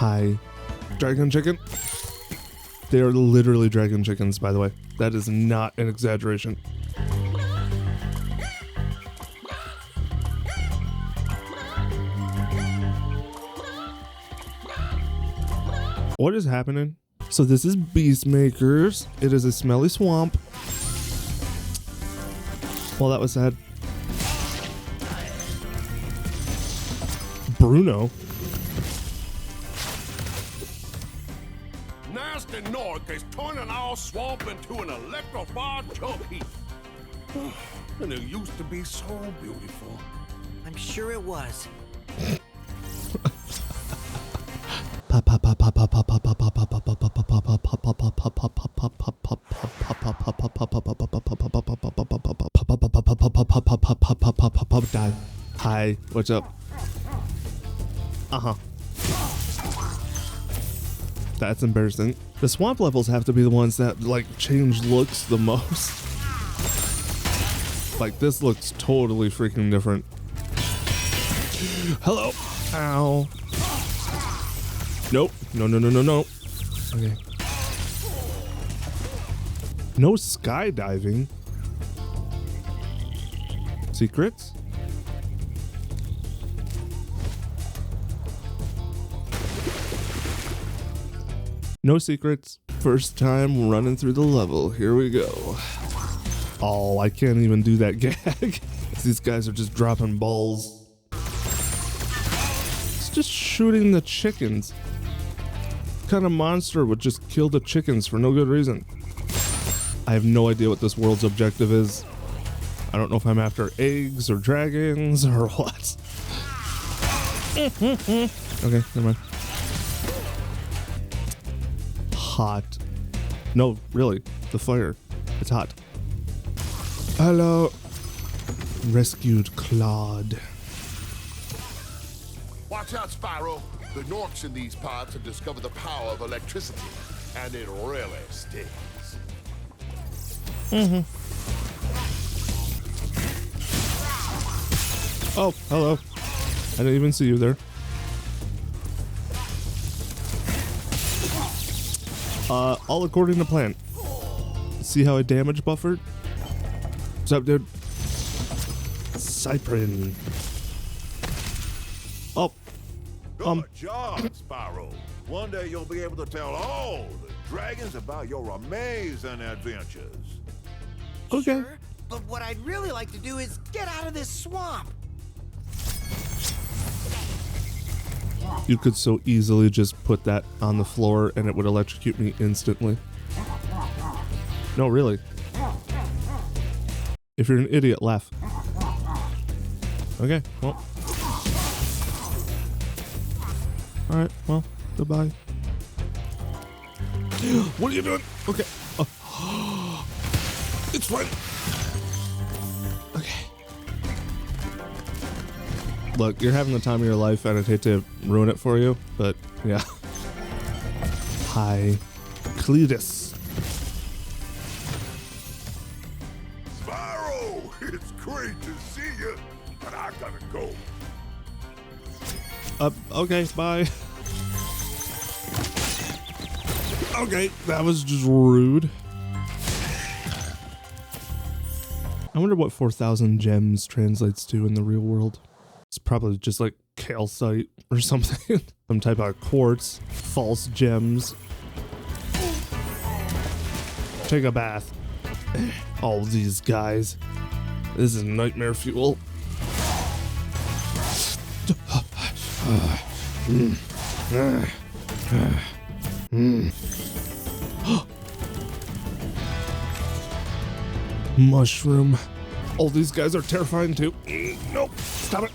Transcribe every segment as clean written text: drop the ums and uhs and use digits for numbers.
Hi. Dragon chicken. They are literally dragon chickens, by the way. That is not an exaggeration. What is happening? So this is Beastmakers. It is a smelly swamp. Well, that was sad. Bruno. Nasty Nork is turning our swamp into an electrified chunk heap. And it used to be so beautiful. I'm sure it was. Hi, what's up? Uh-huh. That's embarrassing. The swamp levels have to be the ones that like change looks the most. Like this looks totally freaking different. Hello. Ow. Nope. No. Okay. No skydiving. Secrets? No secrets. First time running through the level. Here we go. Oh, I can't even do that gag. These guys are just dropping balls. It's just shooting the chickens. What kind of monster would just kill the chickens for no good reason? I have no idea what this world's objective is. I don't know if I'm after eggs or dragons or what. Okay, never mind. Hot. No, really. The fire. It's hot. Hello. Rescued Claude. Watch out, Spyro. The Norks in these parts have discovered the power of electricity, and it really stings. Oh, hello. I didn't even see you there. All according to plan. See how I damage buffered? What's up, dude? Cyprin. Oh. Good job, Spyro. One day you'll be able to tell all the dragons about your amazing adventures. Okay. Sure, but what I'd really like to do is get out of this swamp. You could so easily just put that on the floor and it would electrocute me instantly. No, really. If you're an idiot, laugh. Okay, well. Alright, well, goodbye. What are you doing? Okay. Oh. It's fine. Okay. Look, you're having the time of your life, and I'd hate to ruin it for you, but yeah. Hi, Cletus. Spyro, it's great to see you, but I gotta go. Okay, bye. Okay, that was just rude. I wonder what 4,000 gems translates to in the real world. It's probably just like calcite or something. Some type of quartz, false gems. Take a bath. All these guys. This is nightmare fuel. Mushroom. All these guys are terrifying too. Nope. Stop it.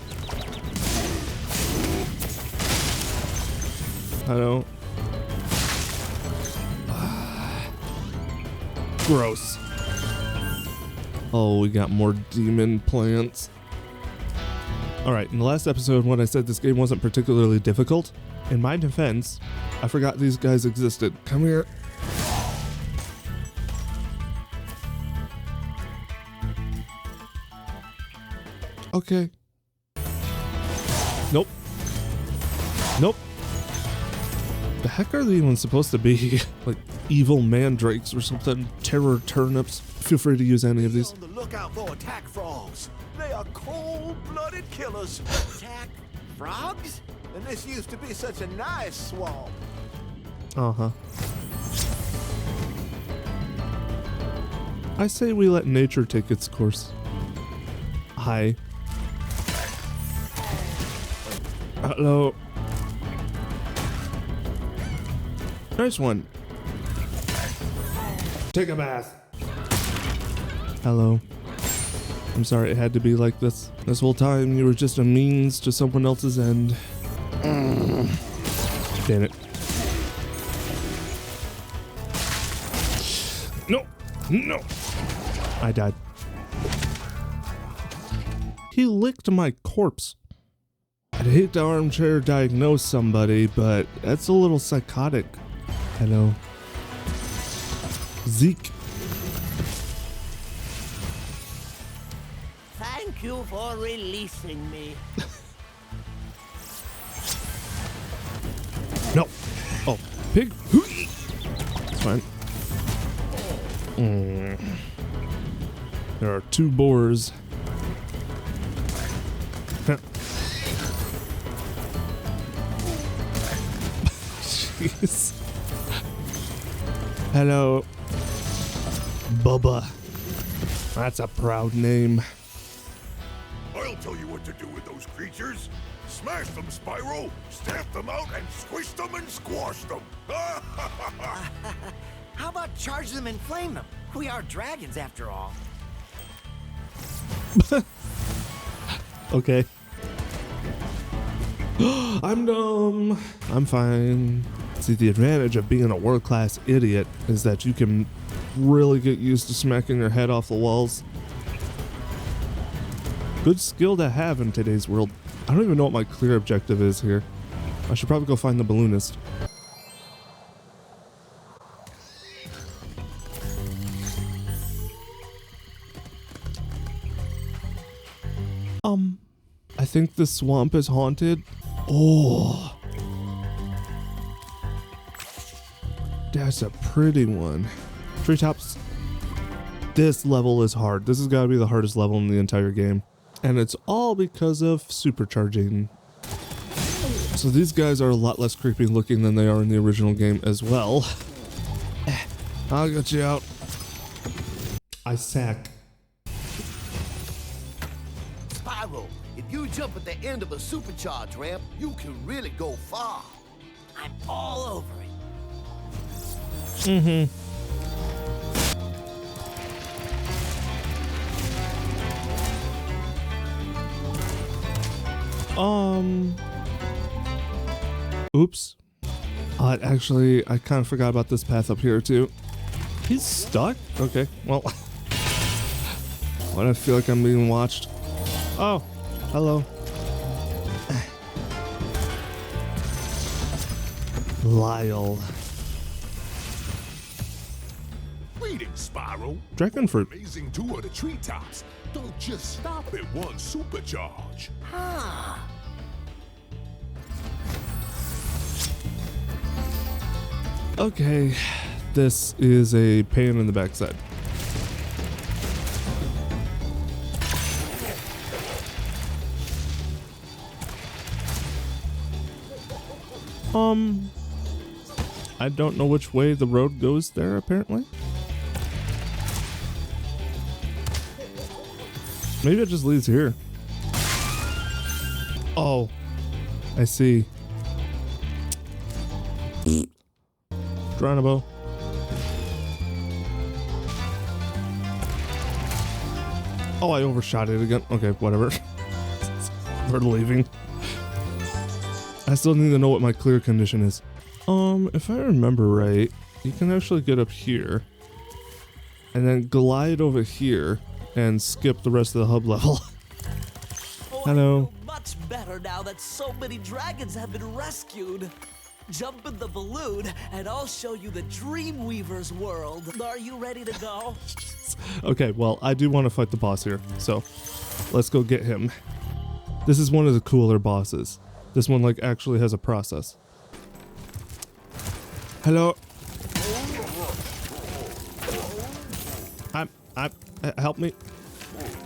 I don't. Gross. Oh, we got more demon plants. Alright, in the last episode when I said this game wasn't particularly difficult, in my defense, I forgot these guys existed. Come here. Okay. Nope. Nope. The heck are they even supposed to be? Like evil mandrakes or something? Terror turnips? Feel free to use any of these. On the lookout for attack frogs. They are cold-blooded killers. Attack frogs? And this used to be such a nice swamp. Uh-huh. I say we let nature take its course. Hi. Hello. Nice one. Take a bath. Hello. I'm sorry it had to be like this. This whole time you were just a means to someone else's end. Damn it. No. No. I died. He licked my corpse. I'd hate to armchair diagnose somebody, but that's a little psychotic. Hello. Zeke. Thank you for releasing me. No. Oh, pig. It's fine. There are 2 boars. Jeez. Hello. Bubba. That's a proud name. I'll tell you what to do with those creatures. Smash them, Spyro. Stamp them out and squish them and squash them. How about charge them and flame them? We are dragons after all. Okay. I'm dumb. I'm fine. See, the advantage of being a world-class idiot is that you can really get used to smacking your head off the walls. Good skill to have in today's world. I don't even know what my clear objective is here. I should probably go find the balloonist. I think the swamp is haunted. Oh. That's a pretty one. Treetops. This level is hard. This has got to be the hardest level in the entire game. And it's all because of supercharging. So these guys are a lot less creepy looking than they are in the original game as well. I'll get you out. I sack. Spyro, if you jump at the end of a supercharge ramp, you can really go far. I'm all over it. Oops. Actually, I kind of forgot about this path up here too. He's stuck? Okay, well. Why do I feel like I'm being watched? Oh, hello. Lyle. Greetings, Spyro. Dragon fruit. Amazing tour of the treetops. Don't just stop at one supercharge. Okay, this is a pain in the backside. I don't know which way the road goes there, apparently. Maybe it just leads here. Oh, I see. Geronimo. Oh, I overshot it again. Okay, whatever. We're leaving. I still need to know what my clear condition is. If I remember right, you can actually get up here and then glide over here and skip the rest of the hub level. Hello. I feel much better now that so many dragons have been rescued. Jump in the balloon and I'll show you the Dreamweaver's world. Are you ready to go? Okay, well, I do want to fight the boss here, so let's go get him. This is one of the cooler bosses. This one, like, actually has a process. Hello. Help me.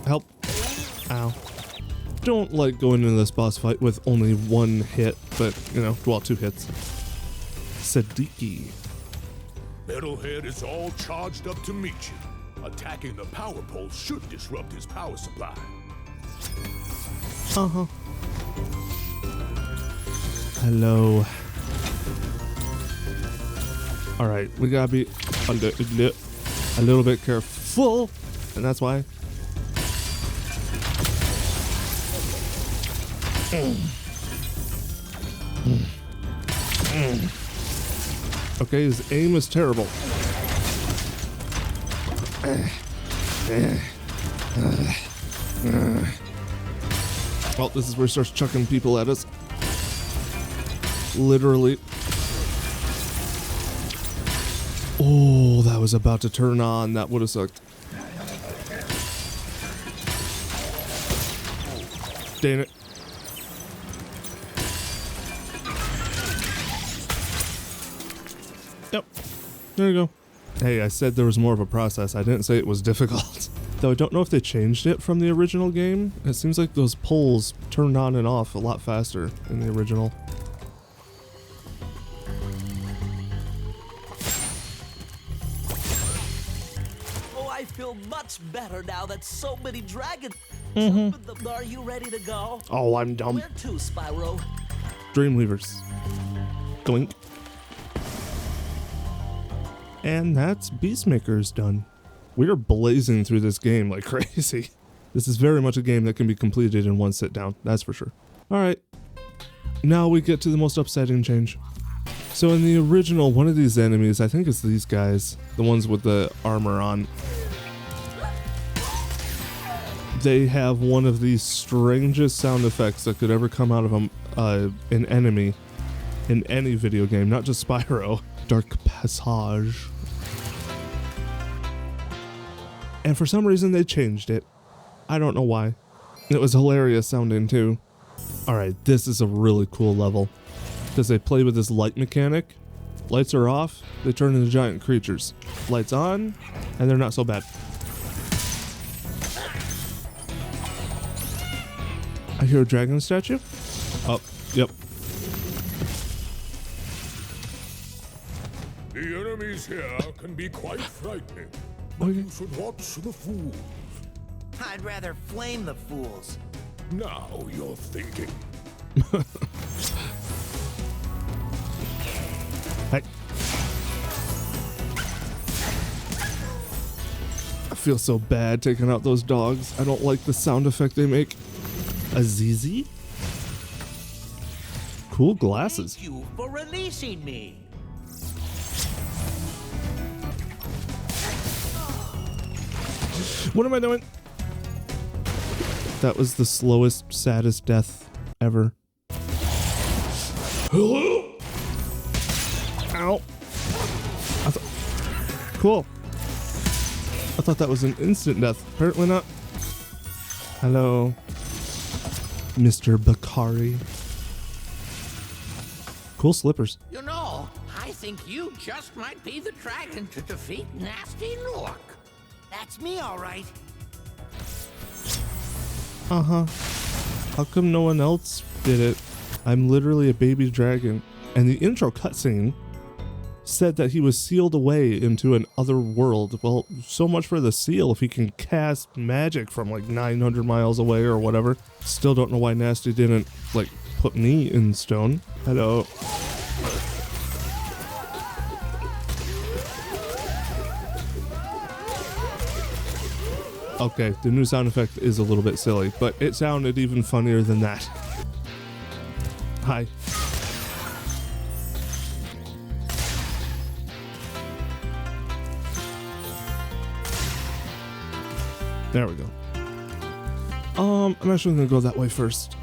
Help. Ow. Don't like going into this boss fight with only one hit, but, you know, well, 2 hits. Siddiqui. Metalhead is all charged up to meet you. Attacking the power pole should disrupt his power supply. Uh-huh. Hello. Alright, we gotta be a little bit careful, and that's why. Okay, his aim is terrible. Well, this is where he starts chucking people at us. Literally. Oh, that was about to turn on. That would have sucked. Dang it. Yep. There you go. Hey, I said there was more of a process. I didn't say it was difficult. Though I don't know if they changed it from the original game. It seems like those poles turned on and off a lot faster in the original. Oh, I feel much better now that so many dragons. Are you ready to go? Oh, I'm dumb. Where to, Spyro? Dreamweavers. Doink. And that's Beastmaker's done. We are blazing through this game like crazy. This is very much a game that can be completed in one sit down, that's for sure. Alright, now we get to the most upsetting change. So in the original, one of these enemies, I think it's these guys, the ones with the armor on, they have one of the strangest sound effects that could ever come out of an enemy in any video game, not just Spyro. Dark Passage. And for some reason they changed it. I don't know why. It was hilarious sounding too. Alright, this is a really cool level. Because they play with this light mechanic. Lights are off, they turn into giant creatures. Lights on, and they're not so bad. I hear a dragon statue? Oh, yep. The enemies here can be quite frightening, but you should watch the fools. I'd rather flame the fools. Now you're thinking. Hey. I feel so bad taking out those dogs. I don't like the sound effect they make. Azizi? Cool glasses. Thank you for releasing me. What am I doing? That was the slowest, saddest death ever. Hello? Ow. Cool. I thought that was an instant death. Apparently not. Hello, Mr. Bakari. Cool slippers. You know, I think you just might be the dragon to defeat Nasty Nork. That's me, all right. Uh-huh. How come no one else did it? I'm literally a baby dragon. And the intro cutscene said that he was sealed away into an other world. Well, so much for the seal if he can cast magic from like 900 miles away or whatever. Still don't know why Nasty didn't, like, put me in stone. Hello. Okay, the new sound effect is a little bit silly, but it sounded even funnier than that. Hi. There we go. I'm actually gonna go that way first.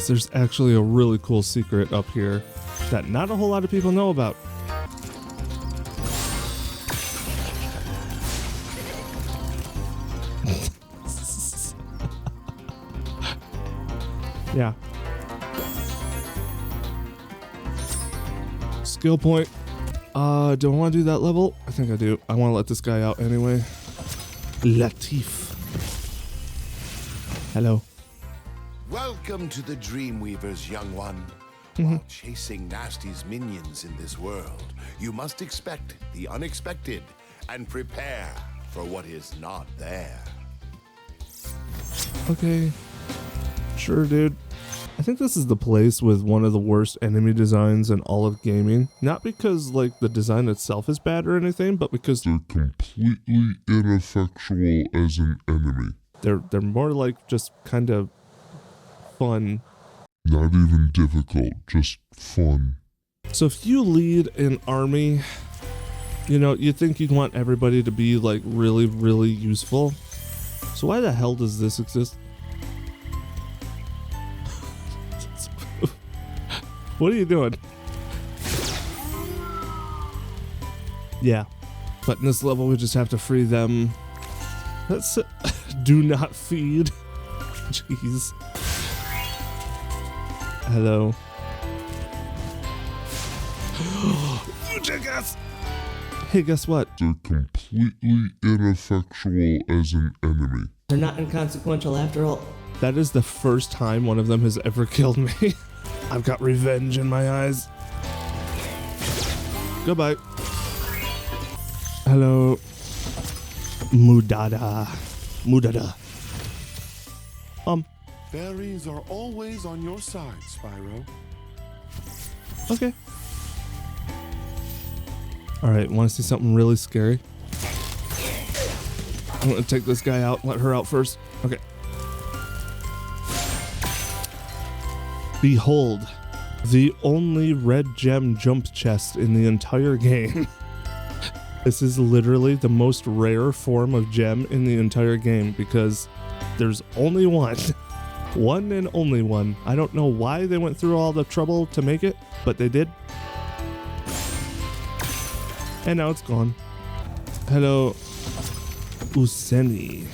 There's actually a really cool secret up here that not a whole lot of people know about. Yeah. Skill point. Do I want to do that level? I think I do. I want to let this guy out anyway. Latif. Hello. Welcome to the Dreamweavers, young one. While chasing Nasty's minions in this world, you must expect the unexpected and prepare for what is not there. Okay. Sure, dude. I think this is the place with one of the worst enemy designs in all of gaming. Not because, like, the design itself is bad or anything, but because they're completely ineffectual as an enemy. They're more like just kind of fun. Not even difficult, just fun. So if you lead an army, you know, you'd think you'd want everybody to be like really, really useful. So why the hell does this exist? What are you doing? Yeah, but in this level we just have to free them. That's do not feed. Jeez. Hello. You jackass! Hey, guess what? They're completely ineffectual as an enemy. They're not inconsequential after all. That is the first time one of them has ever killed me. I've got revenge in my eyes. Goodbye. Hello. Mudada. Mudada. Fairies are always on your side, Spyro. Okay. Alright, want to see something really scary? I'm gonna take this guy out, let her out first. Okay. Behold, the only red gem jump chest in the entire game. This is literally the most rare form of gem in the entire game because there's only one. One and only one. I don't know why they went through all the trouble to make it, but they did. And now it's gone. Hello, Useni.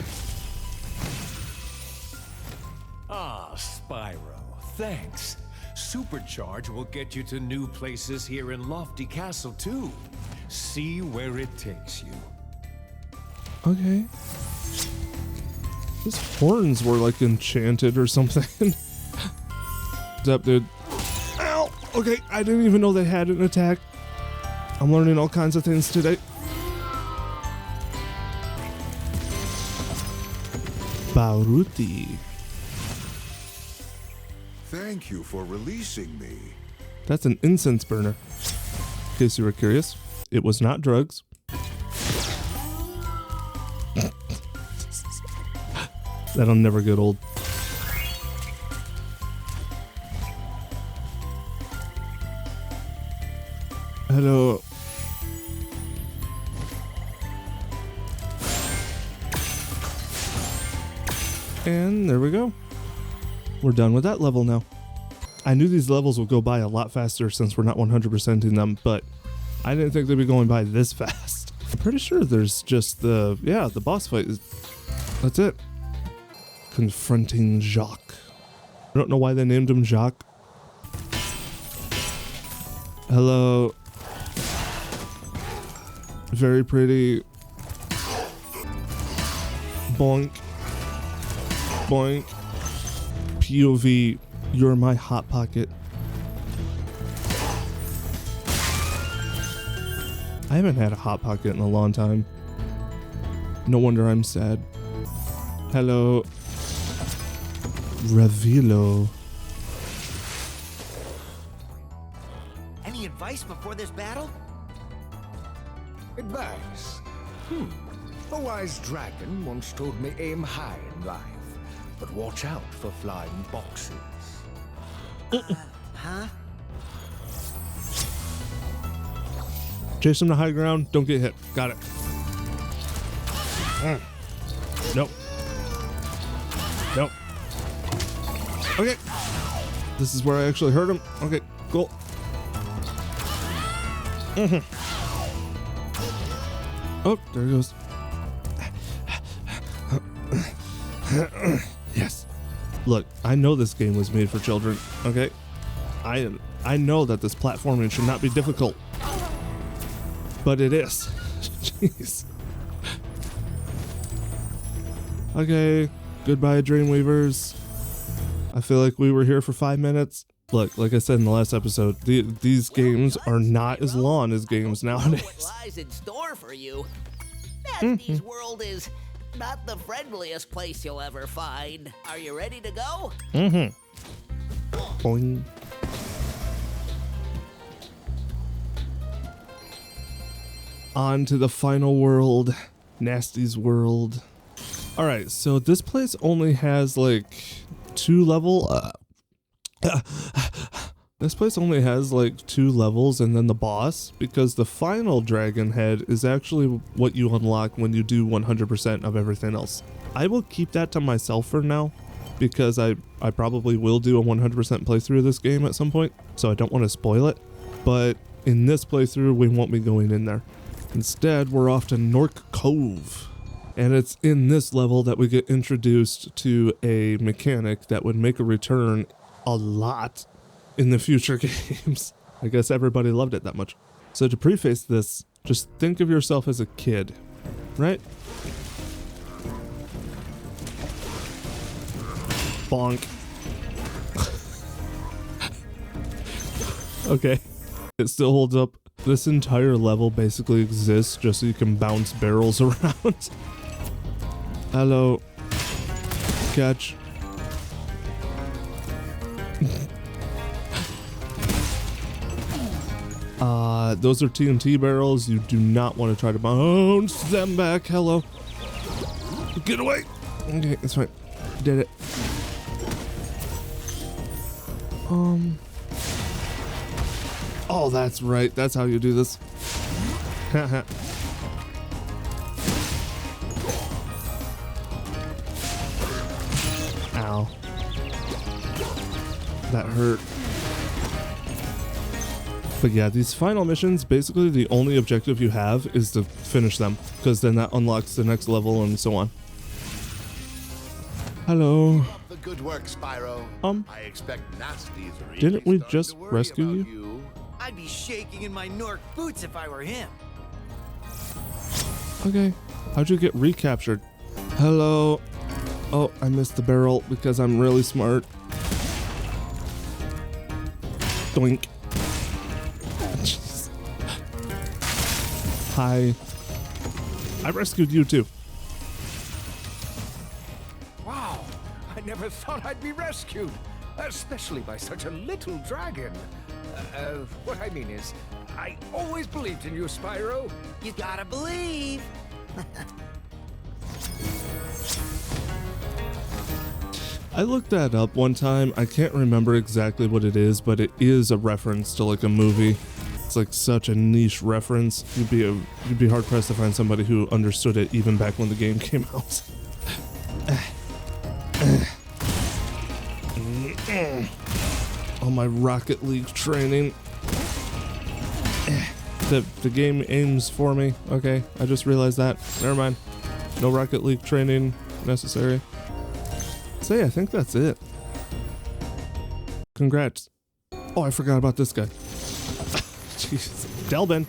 Ah, Spyro, thanks. Supercharge will get you to new places here in Lofty Castle, too. See where it takes you. Okay. His horns were like enchanted or something. What's up, dude? Ow! Okay, I didn't even know they had an attack. I'm learning all kinds of things today. Baruti. Thank you for releasing me. That's an incense burner. In case you were curious, it was not drugs. That'll never get old. Hello. And there we go. We're done with that level now. I knew these levels would go by a lot faster since we're not 100%ing them, but I didn't think they'd be going by this fast. I'm pretty sure there's just the boss fight. That's it. Confronting Jacques. I don't know why they named him Jacques. Hello. Very pretty. Boink. Boink. POV. You're my hot pocket. I haven't had a hot pocket in a long time. No wonder I'm sad. Hello. Ravilo. Any advice before this battle? Advice? A wise dragon once told me aim high in life, but watch out for flying boxes. Huh? Chase him to high ground. Don't get hit. Got it. Nope. Nope. Okay. This is where I actually hurt him. Okay, cool. Oh, there he goes. Yes. Look, I know this game was made for children, okay? I know that this platforming should not be difficult. But it is. Jeez. Okay, goodbye Dreamweavers. I feel like we were here for 5 minutes. Look, like I said in the last episode, these games are not as long as games nowadays. What lies in store for you? Nasty's world is not the friendliest place you'll ever find. Are you ready to go? Boing. On to the final world, Nasty's world. All right, so this place only has like 2 level. This place only has like 2 levels and then the boss, because the final dragon head is actually what you unlock when you do 100% of everything else. I will keep that to myself for now, because I probably will do a 100% playthrough of this game at some point, so I don't want to spoil it. But in this playthrough, we won't be going in there. Instead, we're off to Nork Cove. And it's in this level that we get introduced to a mechanic that would make a return a lot in the future games. I guess everybody loved it that much. So to preface this, just think of yourself as a kid, right? Bonk. Okay. It still holds up. This entire level basically exists just so you can bounce barrels around. Hello. Catch. Those are TNT barrels. You do not want to try to bounce them back. Hello. Get away. Okay, that's right. Did it. Oh, that's right. That's how you do this. Ow. That hurt. But yeah, these final missions, basically the only objective you have is to finish them, because then that unlocks the next level and so on. Hello. The good work, Spyro. I expect Nasty's really didn't we starting just to worry rescue about you? I'd be shaking in my Nork boots if I were him. Okay. How'd you get recaptured? Hello. Oh, I missed the barrel because I'm really smart. Doink. Jeez. Hi. I rescued you too. Wow, I never thought I'd be rescued, especially by such a little dragon. What I mean is, I always believed in you, Spyro. You gotta believe. I looked that up one time. I can't remember exactly what it is, but it is a reference to like a movie. It's like such a niche reference. You'd be hard pressed to find somebody who understood it even back when the game came out. All my Rocket League training. The game aims for me. Okay, I just realized that. Never mind. No Rocket League training necessary. So yeah, I think that's it. Congrats. Oh, I forgot about this guy. Jesus. Delbin.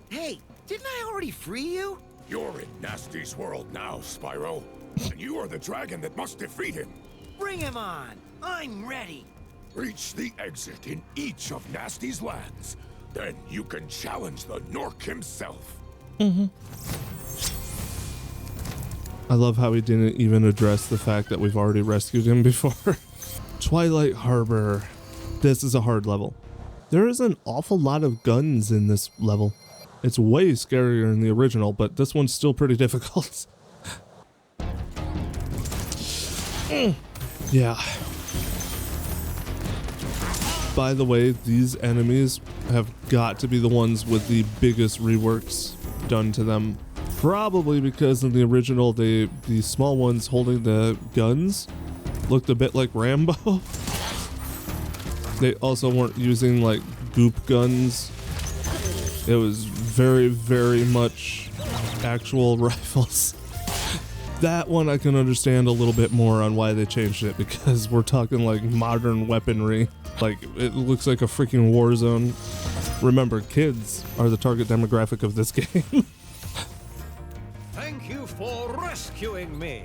Hey, didn't I already free you? You're in Nasty's world now, Spyro. And you are the dragon that must defeat him. Bring him on. I'm ready. Reach the exit in each of Nasty's lands. Then you can challenge the Nork himself. I love how he didn't even address the fact that we've already rescued him before. Twilight Harbor. This is a hard level. There is an awful lot of guns in this level. It's way scarier than the original, but this one's still pretty difficult. Yeah. By the way, these enemies have got to be the ones with the biggest reworks done to them. Probably because in the original, the small ones holding the guns looked a bit like Rambo. They also weren't using like goop guns. It was very, very much actual rifles. That one I can understand a little bit more on why they changed it, because we're talking like modern weaponry. Like, it looks like a freaking war zone. Remember, kids are the target demographic of this game. Thank you for rescuing me.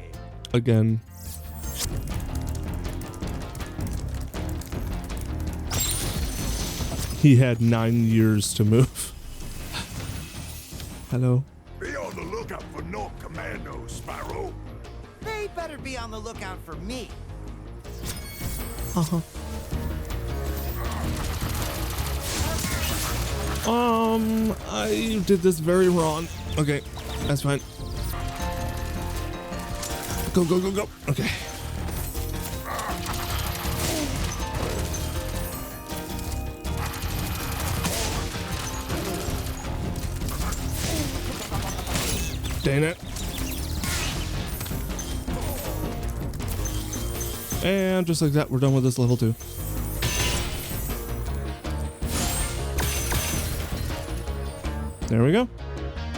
Again. He had 9 years to move. Hello. Be on the lookout for no commandos, Spyro. They better be on the lookout for me. Uh-huh. I did this very wrong. Okay, that's fine. Go, go, go, go. Okay. Dang it. And just like that, we're done with this level 2. There we go.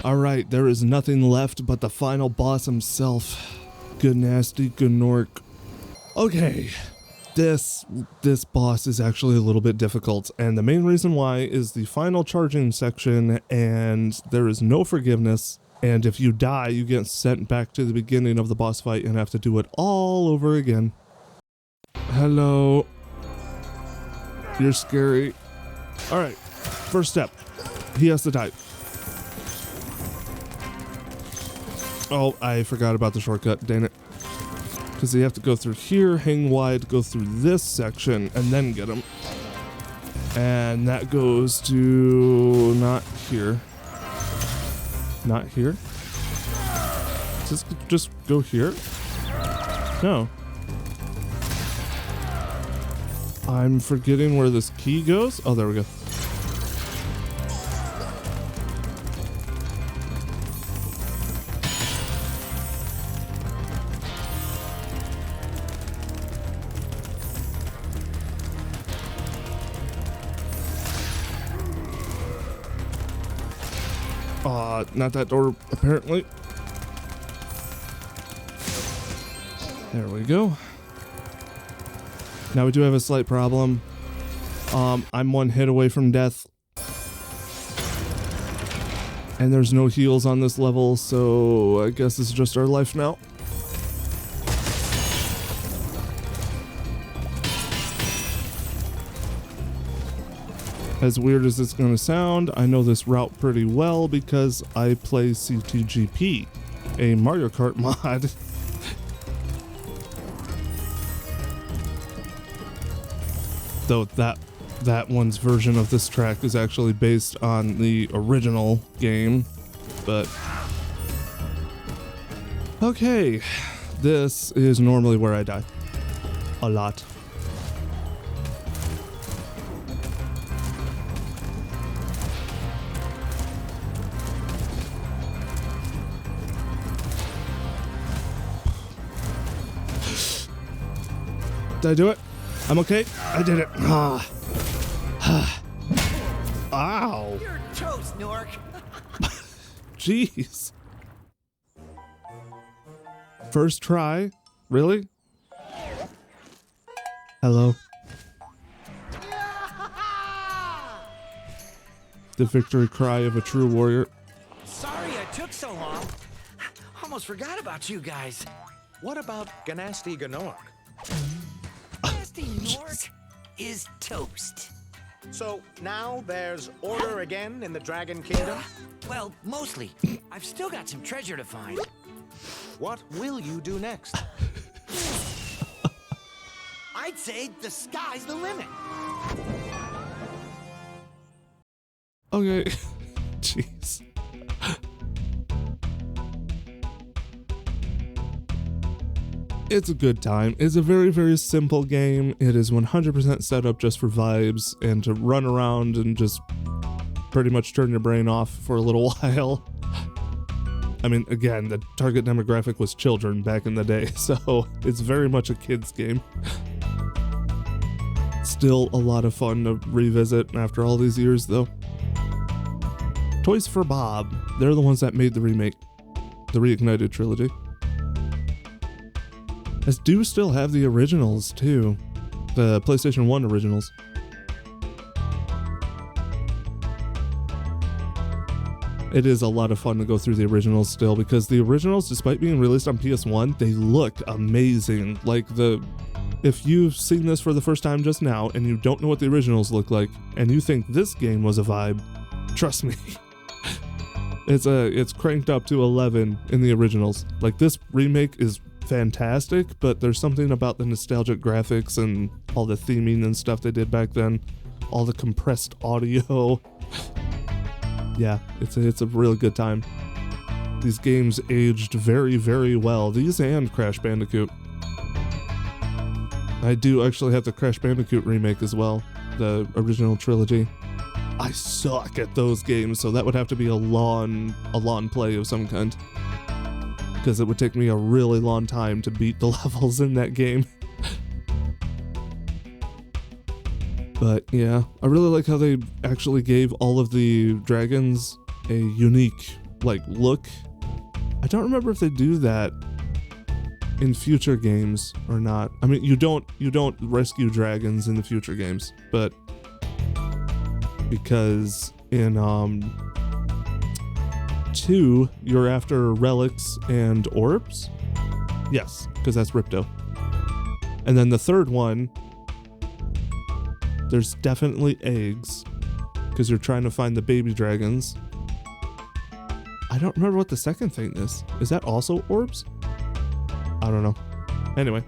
All right, there is nothing left but the final boss himself. Good nasty, good Gnorc. Okay, this boss is actually a little bit difficult, and the main reason why is the final charging section, and there is no forgiveness. And if you die, you get sent back to the beginning of the boss fight and have to do it all over again. Hello. You're scary. All right, first step. He has to die. Oh, I forgot about the shortcut, dang it. Because you have to go through here, hang wide, go through this section, and then get him. And that goes to... not here. Not here? Does this just go here? No. I'm forgetting where this key goes. Oh, there we go. Not that door, apparently. There we go. Now we do have a slight problem. I'm 1 hit away from death. And there's no heals on this level, so I guess this is just our life now. As weird as it's going to sound, I know this route pretty well because I play CTGP, a Mario Kart mod. Though that one's version of this track is actually based on the original game, but... Okay, this is normally where I die. A lot. Did I do it? I'm okay. I did it. Ow. You're toast, Gnorc. Jeez. First try? Really? Hello. The victory cry of a true warrior. Sorry I took so long. Almost forgot about you guys. What about Ganasty Gnorc? Nasty Gnorc is toast. So now there's order again in the Dragon Kingdom? Well, mostly. I've still got some treasure to find. What will you do next? I'd say the sky's the limit. Okay. Jeez. It's a good time. It's a very, very simple game. It is 100% set up just for vibes and to run around and just pretty much turn your brain off for a little while. I mean, again, the target demographic was children back in the day, so it's very much a kid's game. Still a lot of fun to revisit after all these years, though. Toys for Bob. They're the ones that made the remake, the Reignited trilogy. I do still have the originals too. The PlayStation 1 originals. It is a lot of fun to go through the originals still, because the originals, despite being released on PS1, they look amazing. Like, if you've seen this for the first time just now and you don't know what the originals look like and you think this game was a vibe, trust me. It's cranked up to 11 in the originals. Like, this remake is fantastic, but there's something about the nostalgic graphics and all the theming and stuff they did back then, all the compressed audio. Yeah, it's a really good time. These games aged very, very well. These and Crash Bandicoot. I do actually have the Crash Bandicoot remake as well, the original trilogy. I suck at those games, so that would have to be a lawn play of some kind, because it would take me a really long time to beat the levels in that game. But yeah, I really like how they actually gave all of the dragons a unique, like, look. I don't remember if they do that in future games or not. I mean, you don't rescue dragons in the future games, but because in 2 you're after relics and orbs. Yes, because that's Ripto. And then the third one, there's definitely eggs, because you're trying to find the baby dragons. I don't remember what the second thing is. Is that also orbs? I don't know. Anyway.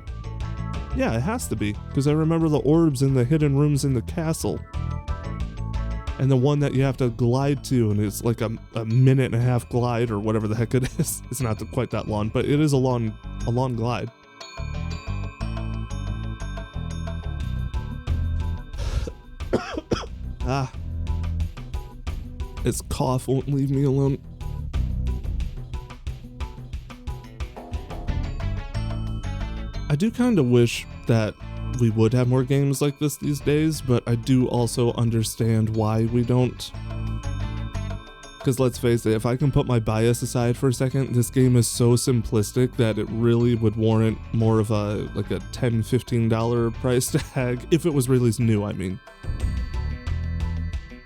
Yeah, it has to be, because I remember the orbs in the hidden rooms in the castle. And the one that you have to glide to, and it's like a minute and a half glide, or whatever the heck it is. It's not quite that long, but it is a long glide. This cough won't leave me alone. I do kind of wish that we would have more games like this these days, but I do also understand why we don't. Because let's face it, if I can put my bias aside for a second, this game is so simplistic that it really would warrant more of a $10-15 price tag if it was released new, I mean.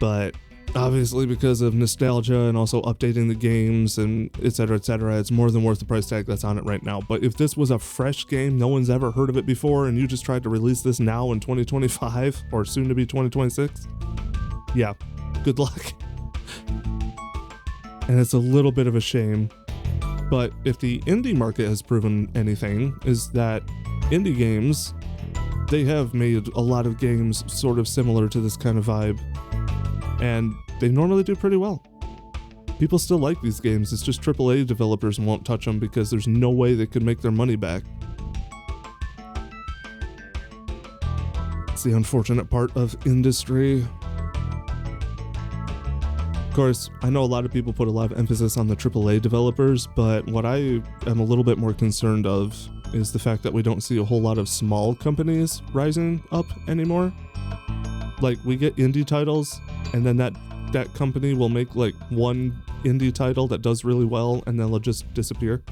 But obviously, because of nostalgia and also updating the games and etc., it's more than worth the price tag that's on it right now. But if this was a fresh game, no one's ever heard of it before, and you just tried to release this now in 2025 or soon to be 2026, yeah, good luck. And it's a little bit of a shame. But if the indie market has proven anything, is that indie games, they have made a lot of games sort of similar to this kind of vibe. And they normally do pretty well. People still like these games, it's just AAA developers won't touch them because there's no way they could make their money back. It's the unfortunate part of industry. Of course, I know a lot of people put a lot of emphasis on the AAA developers, but what I am a little bit more concerned of is the fact that we don't see a whole lot of small companies rising up anymore. Like, we get indie titles, and then that company will make like one indie title that does really well, and then they'll just disappear.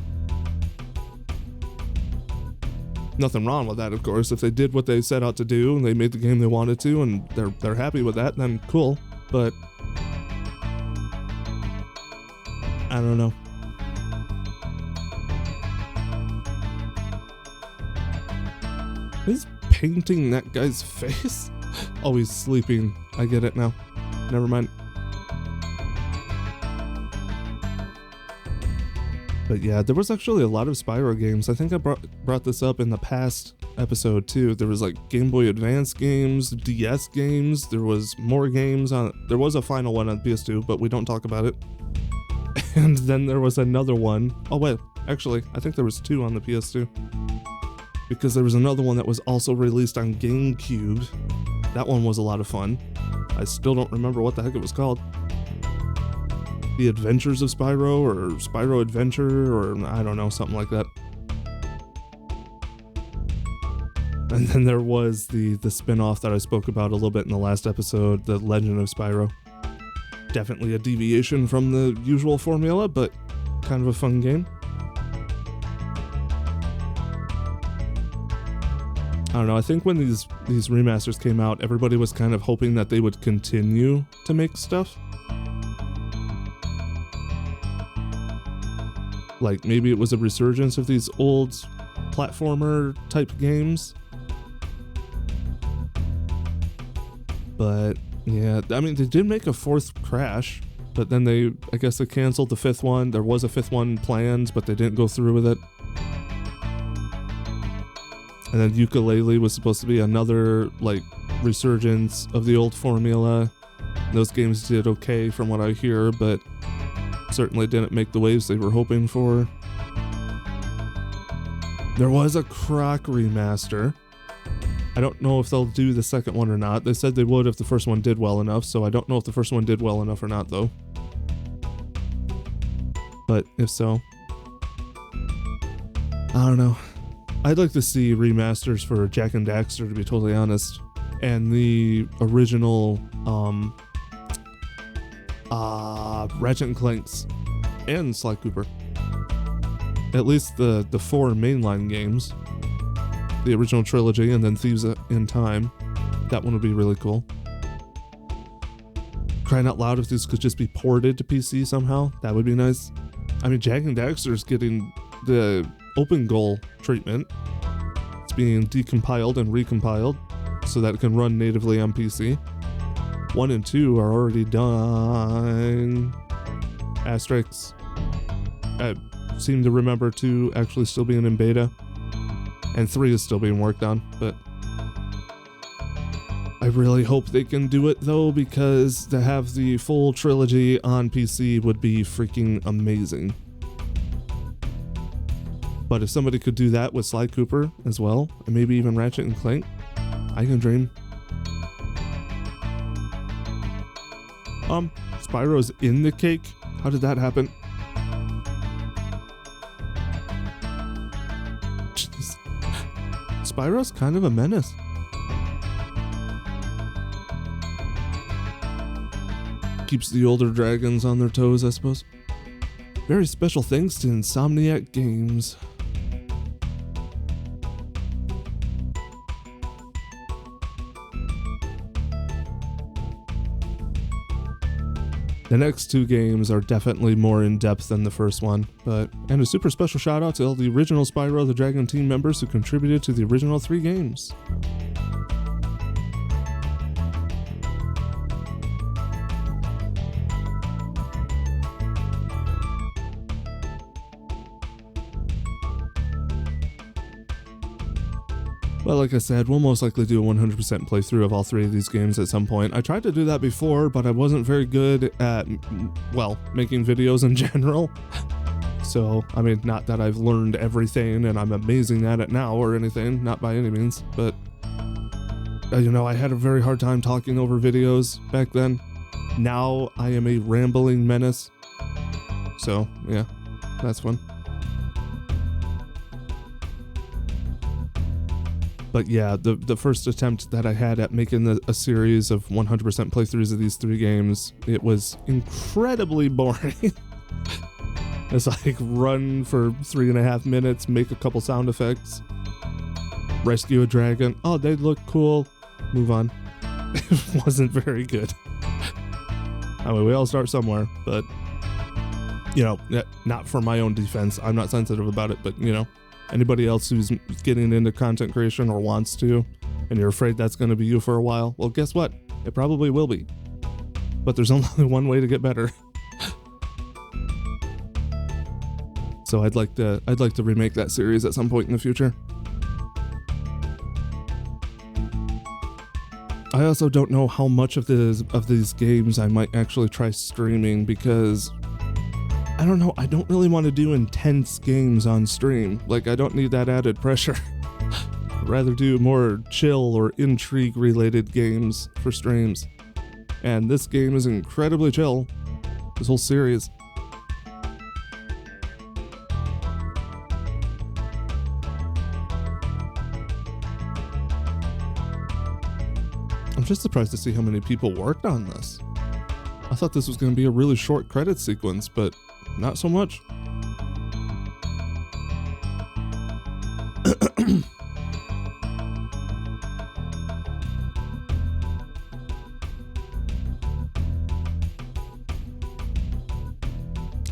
Nothing wrong with that, of course. If they did what they set out to do and they made the game they wanted to and they're happy with that, then cool. But I don't know. Is painting that guy's face? Oh, he's sleeping. I get it now. Never mind. But yeah, there was actually a lot of Spyro games. I think I brought this up in the past episode too. There was like Game Boy Advance games, DS games. There was more games on. There was a final one on PS2, but we don't talk about it. And then there was another one. Oh wait, actually, I think there was 2 on the PS2. Because there was another one that was also released on GameCube. That one was a lot of fun. I still don't remember what the heck it was called. The Adventures of Spyro, or Spyro Adventure, or I don't know, something like that. And then there was the spin-off that I spoke about a little bit in the last episode, The Legend of Spyro. Definitely a deviation from the usual formula, but kind of a fun game. I don't know. I think when these remasters came out, everybody was kind of hoping that they would continue to make stuff. Like maybe it was a resurgence of these old platformer type games. But yeah, I mean, they did make a 4th Crash, but then I guess they canceled the 5th one. There was a 5th one planned, but they didn't go through with it. And then Ukulele was supposed to be another like resurgence of the old formula. Those games did okay from what I hear, but certainly didn't make the waves they were hoping for. There was a Croc remaster. I don't know if they'll do the second one or not. They said they would if the first one did well enough, so I don't know if the first one did well enough or not though. But if so, I don't know. I'd like to see remasters for Jak and Daxter, to be totally honest, and the original Ratchet and Clanks and Sly Cooper. At least the 4 mainline games, the original trilogy, and then Thieves in Time. That one would be really cool. Crying out loud, if these could just be ported to PC somehow, that would be nice. I mean, Jak and Daxter's getting the open goal treatment. It's being decompiled and recompiled so that it can run natively on PC. 1 and 2 are already done. Asterisks. I seem to remember 2 actually still being in beta. And 3 is still being worked on, but I really hope they can do it though, because to have the full trilogy on PC would be freaking amazing. But if somebody could do that with Sly Cooper as well, and maybe even Ratchet and Clank, I can dream. Spyro's in the cake? How did that happen? Jeez. Spyro's kind of a menace. Keeps the older dragons on their toes, I suppose. Very special thanks to Insomniac Games. The next 2 games are definitely more in-depth than the first one, and a super special shout out to all the original Spyro the Dragon team members who contributed to the original 3 games. Well, like I said, we'll most likely do a 100% playthrough of all 3 of these games at some point. I tried to do that before, but I wasn't very good at, well, making videos in general. So, I mean, not that I've learned everything and I'm amazing at it now or anything, not by any means, but, you know, I had a very hard time talking over videos back then. Now I am a rambling menace. So, yeah, that's fun. But yeah, the first attempt that I had at making a series of 100% playthroughs of these 3 games, it was incredibly boring. It's like run for 3.5 minutes, make a couple sound effects, rescue a dragon. Oh, they look cool. Move on. It wasn't very good. I mean, we all start somewhere, but, you know, not for my own defense. I'm not sensitive about it, but, you know, anybody else who's getting into content creation or wants to, and you're afraid that's going to be you for a while, well, guess what? It probably will be. But there's only one way to get better. So I'd like to remake that series at some point in the future. I also don't know how much of these games I might actually try streaming, because I don't know, I don't really want to do intense games on stream. Like, I don't need that added pressure. I'd rather do more chill or intrigue related games for streams. And this game is incredibly chill. This whole series. I'm just surprised to see how many people worked on this. I thought this was going to be a really short credit sequence, but not so much.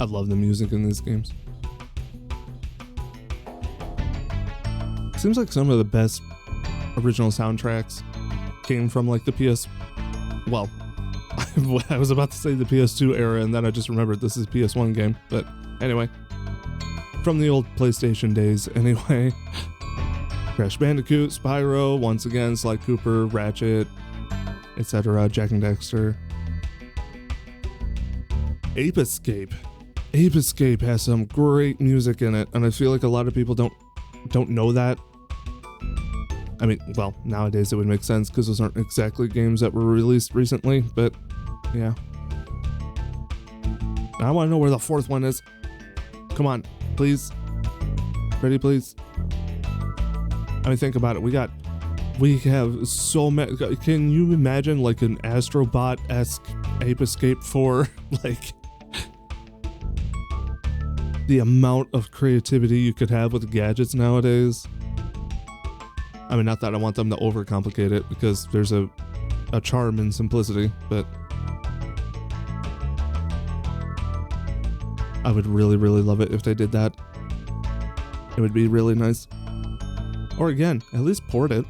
I love the music in these games. Seems like some of the best original soundtracks came from like the well, I was about to say the PS2 era, and then I just remembered this is a PS1 game. But anyway, from the old PlayStation days anyway. Crash Bandicoot, Spyro, once again, Sly Cooper, Ratchet, etc., Jak and Daxter. Ape Escape. Ape Escape has some great music in it, and I feel like a lot of people don't know that. I mean, well, nowadays it would make sense because those aren't exactly games that were released recently, but yeah. I want to know where the fourth one is. Come on, please. Ready, please. I mean, think about it. We have so many. Can you imagine like an Astrobot-esque Ape Escape 4? Like the amount of creativity you could have with gadgets nowadays. I mean, not that I want them to overcomplicate it, because there's a charm in simplicity, but I would really, really love it if they did that. It would be really nice. Or again, at least port it.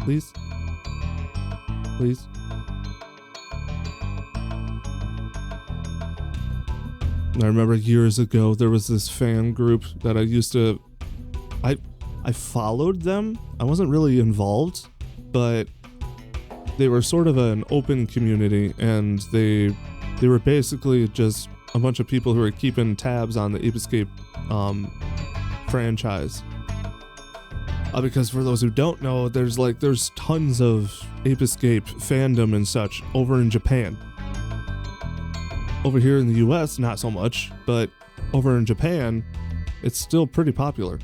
Please. Please. I remember years ago, there was this fan group that I used to... I followed them. I wasn't really involved, but they were sort of an open community, and they were basically just a bunch of people who were keeping tabs on the Ape Escape franchise. Because for those who don't know, there's tons of Ape Escape fandom and such over in Japan. Over here in the US, not so much, but over in Japan, it's still pretty popular.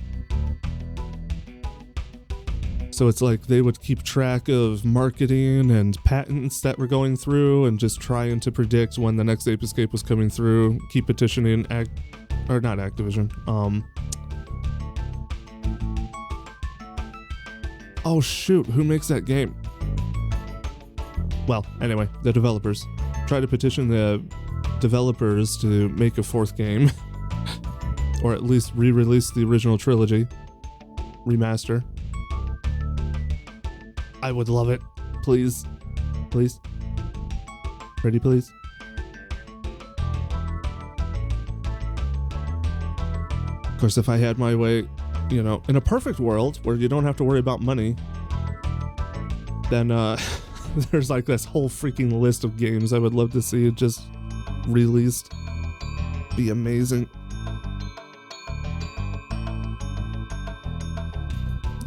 So it's like they would keep track of marketing and patents that were going through and just trying to predict when the next Ape Escape was coming through, keep petitioning, or not Activision. Oh shoot, who makes that game? Well, anyway, the developers. Try to petition the developers to make a fourth game. Or at least re-release the original trilogy. Remaster. I would love it. Please. Please. Ready, please? Of course, if I had my way, you know, in a perfect world where you don't have to worry about money, then there's like this whole freaking list of games I would love to see just released. Be amazing.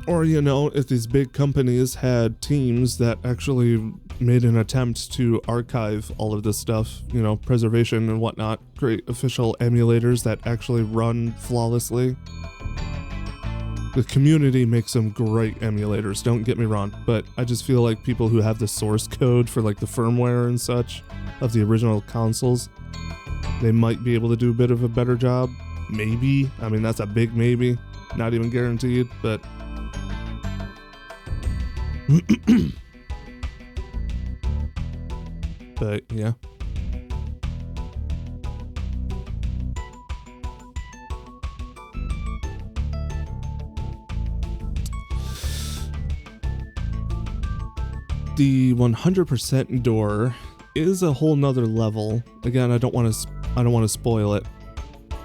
Or, you know, if these big companies had teams that actually made an attempt to archive all of this stuff, you know, preservation and whatnot, create official emulators that actually run flawlessly. The community makes some great emulators, don't get me wrong, but I just feel like people who have the source code for like the firmware and such of the original consoles, they might be able to do a bit of a better job. Maybe. I mean, that's a big maybe. Not even guaranteed, but... But yeah. The 100% door is a whole nother level. Again, I don't want to spoil it.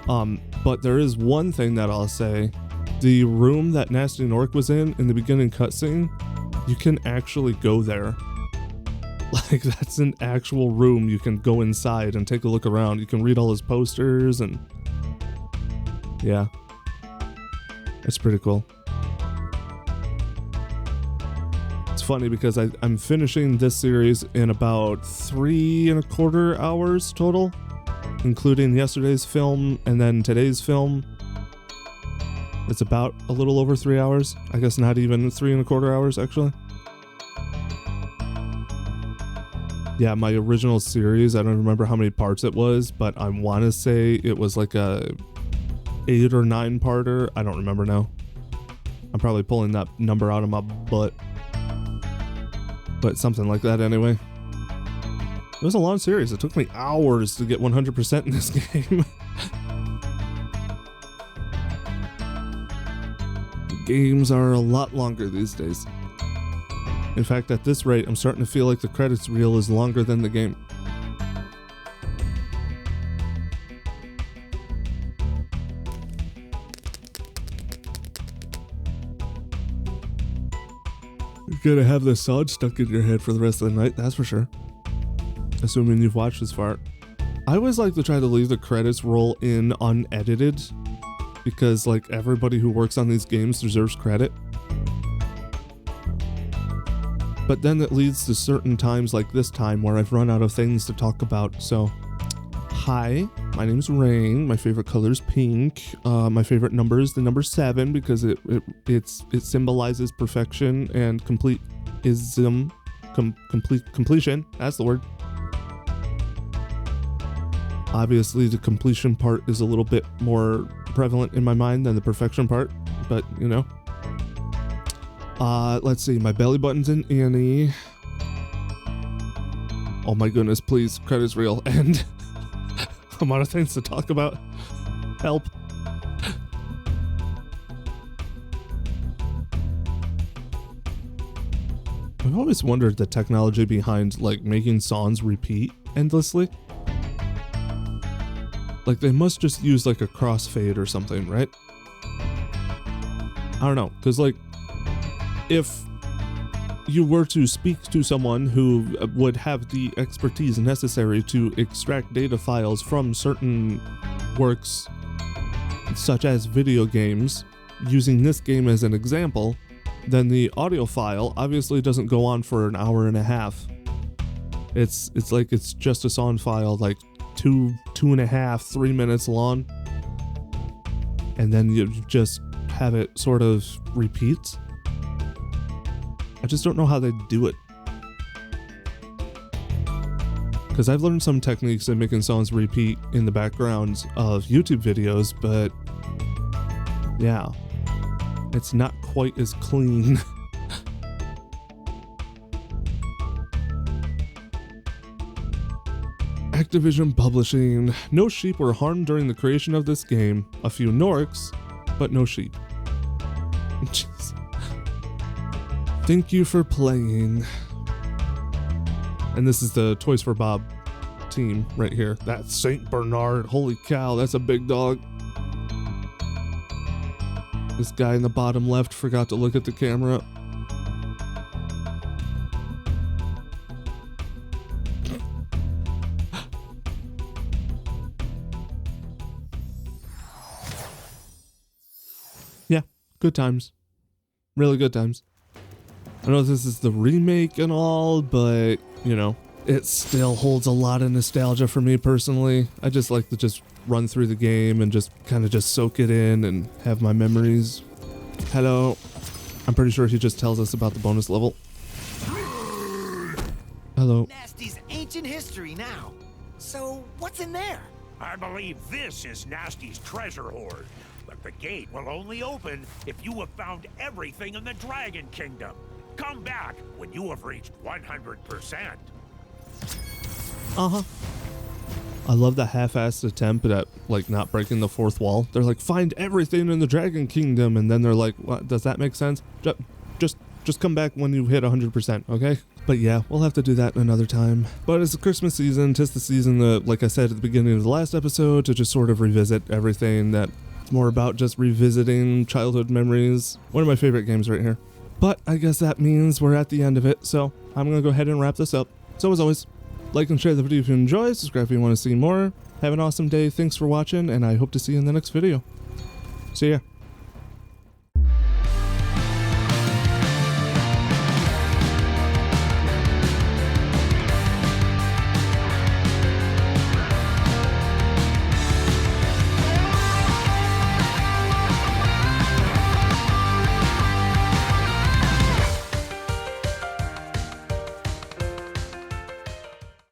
But there is one thing that I'll say. The room that Nasty Nork was in the beginning cutscene, you can actually go there. Like, that's an actual room. You can go inside and take a look around. You can read all his posters and... yeah. It's pretty cool. It's funny because I'm finishing this series in about 3.25 hours total, including yesterday's film and then today's film. It's about a little over 3 hours. I guess not even 3.25 hours, actually. Yeah, my original series, I don't remember how many parts it was, but I want to say it was like a 8 or 9 parter. I don't remember now. I'm probably pulling that number out of my butt. But something like that anyway. It was a long series. It took me hours to get 100% in this game. Games are a lot longer these days. In fact, at this rate, I'm starting to feel like the credits reel is longer than the game. You're gonna have the song stuck in your head for the rest of the night, that's for sure. Assuming you've watched this far. I always like to try to leave the credits roll in unedited, because like everybody who works on these games deserves credit. But then it leads to certain times like this time where I've run out of things to talk about. So, hi, my name's Rain. My favorite color is pink. My favorite number is the number 7 because it symbolizes perfection and completion. That's the word. Obviously, the completion part is a little bit more prevalent in my mind than the perfection part, but you know. Let's see, my belly button's in Annie. Oh my goodness, please, credits reel, and I'm out of things to talk about. Help. I've always wondered the technology behind like making songs repeat endlessly. Like they must just use like a crossfade or something, right? I don't know, because like if you were to speak to someone who would have the expertise necessary to extract data files from certain works, such as video games, using this game as an example, then the audio file obviously doesn't go on for an hour and a half. It's like it's just a song file, like 2.5, 3 minutes long, and then you just have it sort of repeat. I just don't know how they do it. Because I've learned some techniques in making songs repeat in the backgrounds of YouTube videos, but yeah, it's not quite as clean. Activision Publishing. No sheep were harmed during the creation of this game. A few Norks, but no sheep. Jeez. Thank you for playing. And this is the Toys for Bob team right here. That's St. Bernard. Holy cow, that's a big dog. This guy in the bottom left forgot to look at the camera. Yeah, good times. Really good times. I know this is the remake and all, but, you know, it still holds a lot of nostalgia for me personally. I just like to just run through the game and just kind of just soak it in and have my memories. Hello. I'm pretty sure he just tells us about the bonus level. Hello. Nasty's ancient history now. So, what's in there? I believe this is Nasty's treasure hoard. But the gate will only open if you have found everything in the Dragon Kingdom. Come back when you have reached 100%. Uh-huh. I love the half-assed attempt at, like, not breaking the fourth wall. They're like, find everything in the Dragon Kingdom, and then they're like, what, does that make sense? Just come back when you hit 100%, okay? But yeah, we'll have to do that another time. But it's the Christmas season, 'tis the season that, like I said at the beginning of the last episode, to just sort of revisit everything that more about just revisiting childhood memories. One of my favorite games right here. But I guess that means we're at the end of it, so I'm gonna go ahead and wrap this up. So as always, like and share the video if you enjoy, subscribe if you want to see more. Have an awesome day, thanks for watching, and I hope to see you in the next video. See ya.